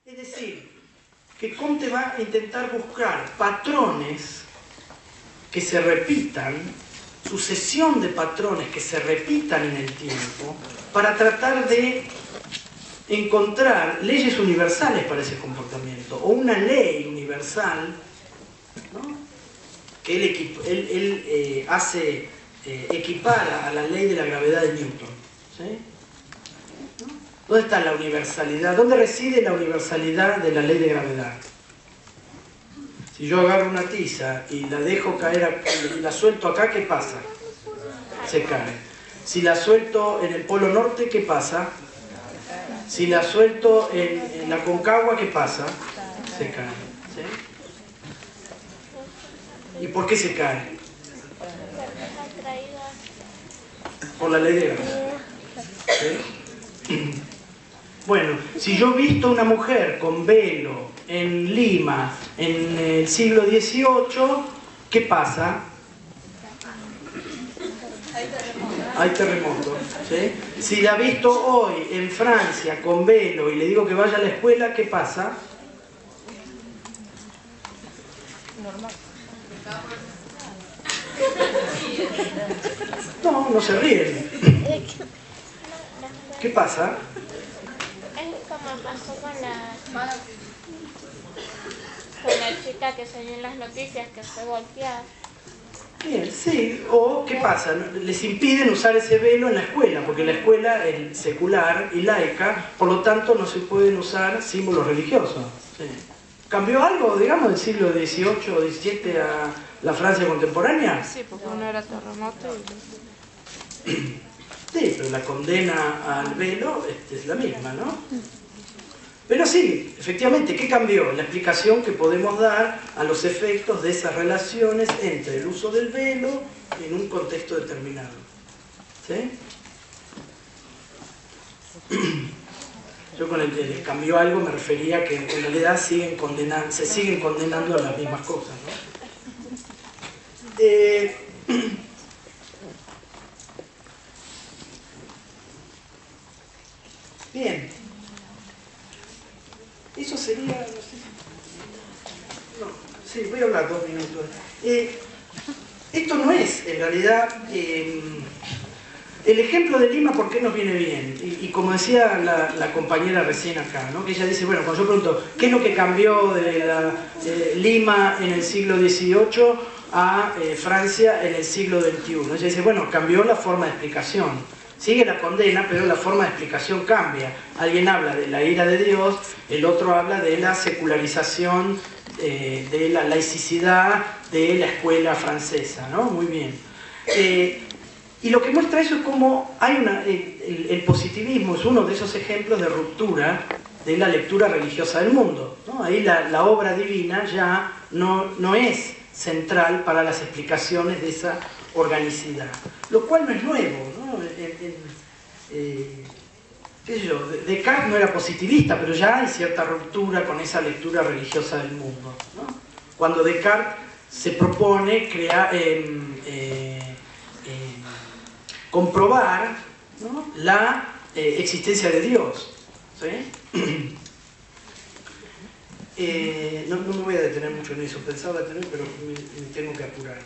Es decir, que Comte va a intentar buscar patrones que se repitan, sucesión de patrones que se repitan en el tiempo, para tratar de encontrar leyes universales para ese comportamiento, o una ley universal, ¿no?, que él equipara a la ley de la gravedad de Newton. ¿Sí? ¿No? ¿Dónde está la universalidad? ¿Dónde reside la universalidad de la ley de gravedad? Si yo agarro una tiza y la dejo caer, y la suelto acá, ¿qué pasa? Se cae. Si la suelto en el polo norte, ¿qué pasa? Si la suelto en la Concagua, ¿qué pasa? Se cae. ¿Sí? ¿Y por qué se cae? Por la ley de gravedad. ¿Sí? Bueno, si yo he visto una mujer con velo en Lima en el siglo XVIII, ¿qué pasa? Hay terremoto. ¿Sí? Si la he visto hoy en Francia con velo y le digo que vaya a la escuela, ¿qué pasa? Normal. No, no se ríen. ¿Qué pasa? Es como pasó con la chica que salió en las noticias que fue golpeada. Bien, sí. O, ¿qué pasa? Les impiden usar ese velo en la escuela, porque la escuela es secular y laica, por lo tanto no se pueden usar símbolos religiosos. Sí. ¿Cambió algo, digamos, del siglo XVIII o XVII a la Francia contemporánea? Sí, porque uno era terremoto y... Sí, pero la condena al velo es la misma, ¿no? Pero sí, efectivamente, ¿qué cambió? La explicación que podemos dar a los efectos de esas relaciones entre el uso del velo en un contexto determinado. ¿Sí? Yo con el que cambió algo me refería a que en realidad se siguen condenando a las mismas cosas, ¿no? Bien. Eso sería, no sé. No, sí, voy a hablar 2 minutos. Esto no es, en realidad, el ejemplo de Lima, ¿por qué nos viene bien? Y como decía la compañera recién acá, ¿no?, que ella dice, bueno, cuando yo pregunto, ¿qué es lo que cambió de Lima en el siglo XVIII a Francia en el siglo XXI? Ella dice, bueno, cambió la forma de explicación. Sigue la condena, pero la forma de explicación cambia. Alguien habla de la ira de Dios, el otro habla de la secularización, de la laicidad de la escuela francesa, ¿no? Muy bien. Y lo que muestra eso es cómo hay el positivismo es uno de esos ejemplos de ruptura de la lectura religiosa del mundo, ¿no? Ahí la obra divina ya no es central para las explicaciones de esa organicidad, lo cual no es nuevo, ¿no? Qué sé yo, Descartes no era positivista, pero ya hay cierta ruptura con esa lectura religiosa del mundo, ¿no? Cuando Descartes se propone comprobar, ¿no?, la existencia de Dios. ¿Sí? No me voy a detener mucho en eso, pensaba detener, pero me tengo que apurar.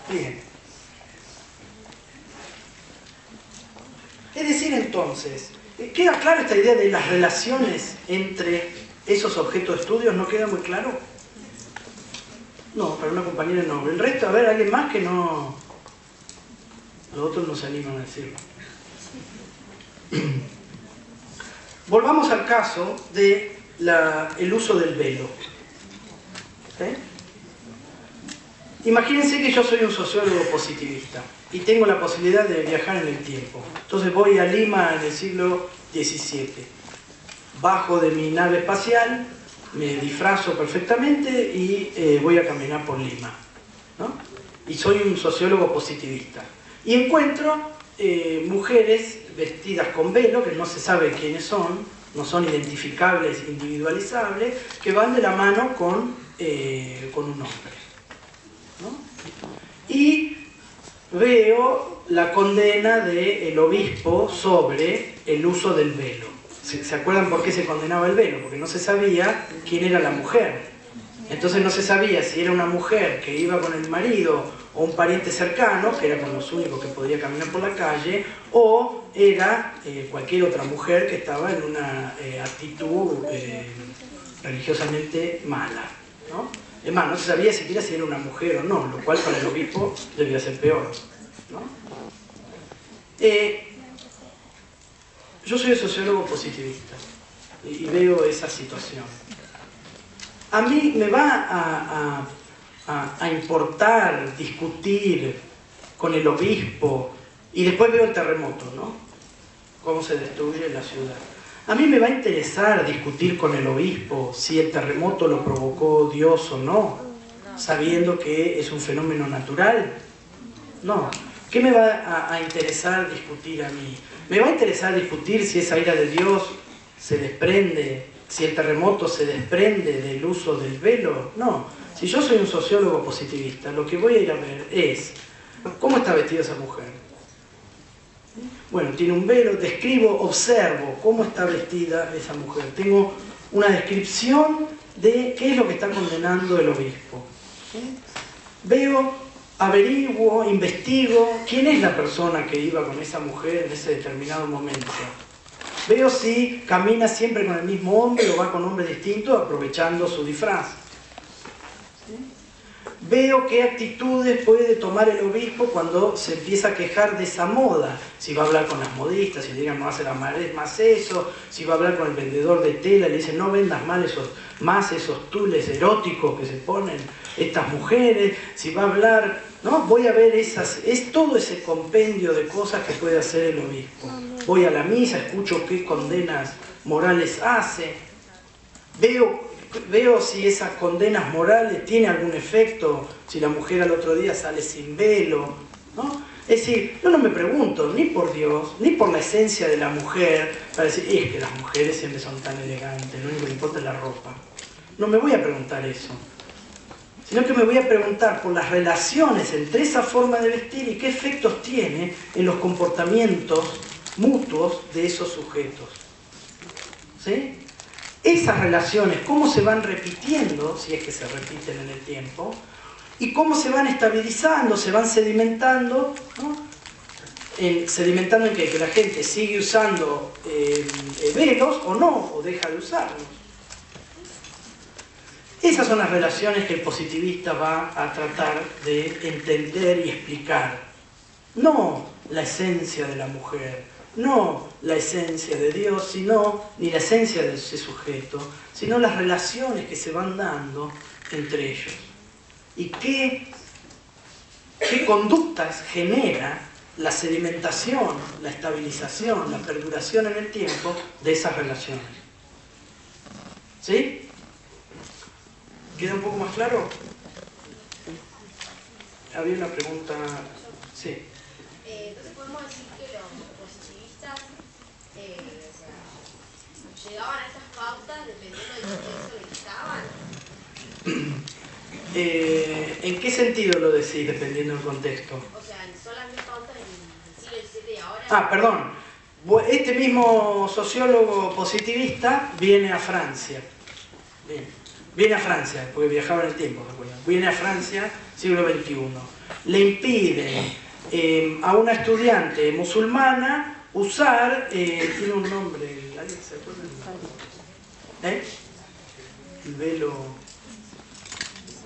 Bien. Es decir, entonces, ¿queda clara esta idea de las relaciones entre esos objetos de estudio? ¿No queda muy claro? No, para una compañera no. El resto, a ver, ¿alguien más que no? Los otros no se animan a decirlo. Volvamos al caso del uso del velo. ¿Sí? Imagínense que yo soy un sociólogo positivista y tengo la posibilidad de viajar en el tiempo. Entonces voy a Lima en el siglo XVII. Bajo de mi nave espacial, me disfrazo perfectamente y voy a caminar por Lima, ¿no? Y soy un sociólogo positivista. Y encuentro mujeres vestidas con velo, que no se sabe quiénes son, no son identificables, individualizables, que van de la mano con un hombre, ¿no? Y veo la condena del obispo sobre el uso del velo. ¿Se acuerdan por qué se condenaba el velo? Porque no se sabía quién era la mujer. Entonces no se sabía si era una mujer que iba con el marido o un pariente cercano, que era con los únicos que podía caminar por la calle, o era cualquier otra mujer que estaba en una actitud religiosamente mala, ¿no? Es más, no se sabía siquiera si era una mujer o no, lo cual para el obispo debía ser peor, ¿no? Yo soy sociólogo positivista y veo esa situación. A mí me va a importar discutir con el obispo, y después veo el terremoto, ¿no? Cómo se destruye la ciudad. A mí me va a interesar discutir con el obispo si el terremoto lo provocó Dios o no, sabiendo que es un fenómeno natural. No. ¿Qué me va a interesar discutir a mí? Me va a interesar discutir si esa ira de Dios se desprende, si el terremoto se desprende del uso del velo. No. Si yo soy un sociólogo positivista, lo que voy a ir a ver es ¿cómo está vestida esa mujer? Bueno, tiene un velo, describo, observo cómo está vestida esa mujer. Tengo una descripción de qué es lo que está condenando el obispo. Veo, averiguo, investigo quién es la persona que iba con esa mujer en ese determinado momento. Veo si camina siempre con el mismo hombre o va con hombres distintos aprovechando su disfraz. Veo qué actitudes puede tomar el obispo cuando se empieza a quejar de esa moda. Si va a hablar con las modistas, si le digan no hace más eso, si va a hablar con el vendedor de tela, le dice no vendas más esos tules eróticos que se ponen estas mujeres, si va a hablar, ¿no? Voy a ver es todo ese compendio de cosas que puede hacer el obispo. Voy a la misa, escucho qué condenas morales hace, veo si esas condenas morales tienen algún efecto, si la mujer al otro día sale sin velo, ¿no? Es decir, yo no me pregunto ni por Dios, ni por la esencia de la mujer, para decir, es que las mujeres siempre son tan elegantes, lo único que importa es la ropa. No me voy a preguntar eso, sino que me voy a preguntar por las relaciones entre esa forma de vestir y qué efectos tiene en los comportamientos mutuos de esos sujetos. ¿Sí? Esas relaciones, cómo se van repitiendo, si es que se repiten en el tiempo, y cómo se van estabilizando, se van sedimentando, ¿no? ¿Sedimentando en qué? Que la gente sigue usando velos o no, o deja de usarlos. Esas son las relaciones que el positivista va a tratar de entender y explicar. No la esencia de la mujer, no la esencia de Dios, ni la esencia de ese sujeto, sino las relaciones que se van dando entre ellos. Y qué conductas genera la sedimentación, la estabilización, la perduración en el tiempo de esas relaciones. ¿Sí? ¿Queda un poco más claro? Había una pregunta... Sí. Entonces podemos decir que los positivistas llegaban a estas pautas dependiendo del contexto en que estaban. ¿En qué sentido lo decís, dependiendo del contexto? O sea, son las mismas pautas en el siglo XVII y ahora. Ah, perdón. Este mismo sociólogo positivista viene a Francia. Bien. Viene a Francia, porque viajaba en el tiempo, ¿recuerdan? Viene a Francia, siglo XXI. Le impiden a una estudiante musulmana usar, tiene un nombre, ¿alguien se acuerda? El velo.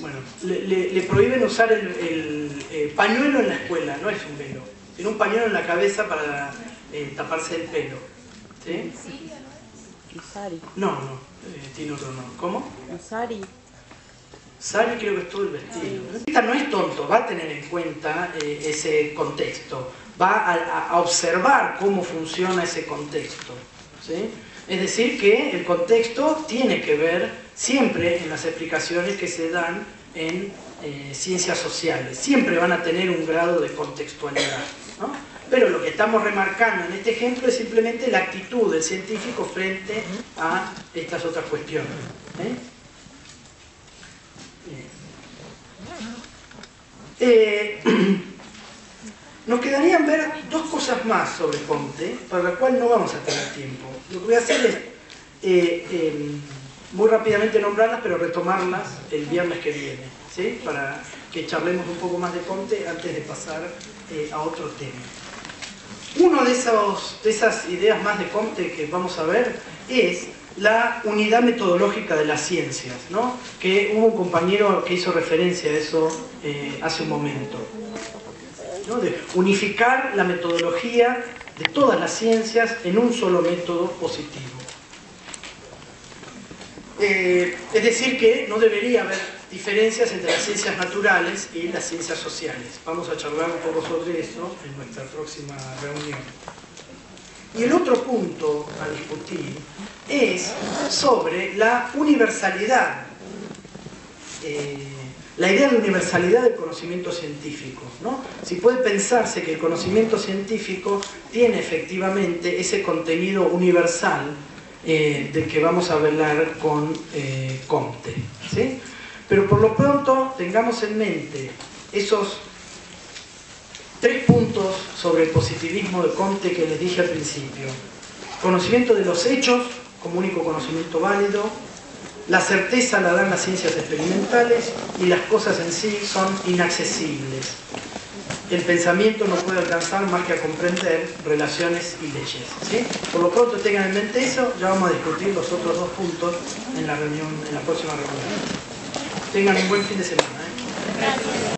Bueno, le prohíben usar el pañuelo en la escuela, no es un velo, sino un pañuelo en la cabeza para taparse el pelo. ¿Sí? Sari. No, tiene otro nombre. ¿Cómo? Sari. Sari creo que es todo el vestido. Esta no es tonto, va a tener en cuenta ese contexto, va a observar cómo funciona ese contexto. ¿Sí? Es decir, que el contexto tiene que ver siempre en las explicaciones que se dan en ciencias sociales. Siempre van a tener un grado de contextualidad, ¿no? Pero lo que estamos remarcando en este ejemplo es simplemente la actitud del científico frente a estas otras cuestiones. Nos quedarían ver dos cosas más sobre Comte, para la cual no vamos a tener tiempo. Lo que voy a hacer es muy rápidamente nombrarlas, pero retomarlas el viernes que viene, ¿sí? Para que charlemos un poco más de Comte antes de pasar a otro tema. Una de esas ideas más de Comte que vamos a ver es la unidad metodológica de las ciencias, ¿no? Que hubo un compañero que hizo referencia a eso hace un momento, ¿no? De unificar la metodología de todas las ciencias en un solo método positivo. Es decir, que no debería haber diferencias entre las ciencias naturales y las ciencias sociales. Vamos a charlar un poco sobre eso en nuestra próxima reunión. Y el otro punto a discutir es sobre la universalidad, la idea de universalidad del conocimiento científico, ¿no? Si puede pensarse que el conocimiento científico tiene efectivamente ese contenido universal del que vamos a hablar con Comte, ¿sí? Pero por lo pronto tengamos en mente esos 3 puntos sobre el positivismo de Comte que les dije al principio. Conocimiento de los hechos como único conocimiento válido, la certeza la dan las ciencias experimentales y las cosas en sí son inaccesibles. El pensamiento no puede alcanzar más que a comprender relaciones y leyes, ¿sí? Por lo pronto tengan en mente eso, ya vamos a discutir los otros 2 puntos en la próxima reunión. Tengan un buen fin de semana, ¿eh? Gracias.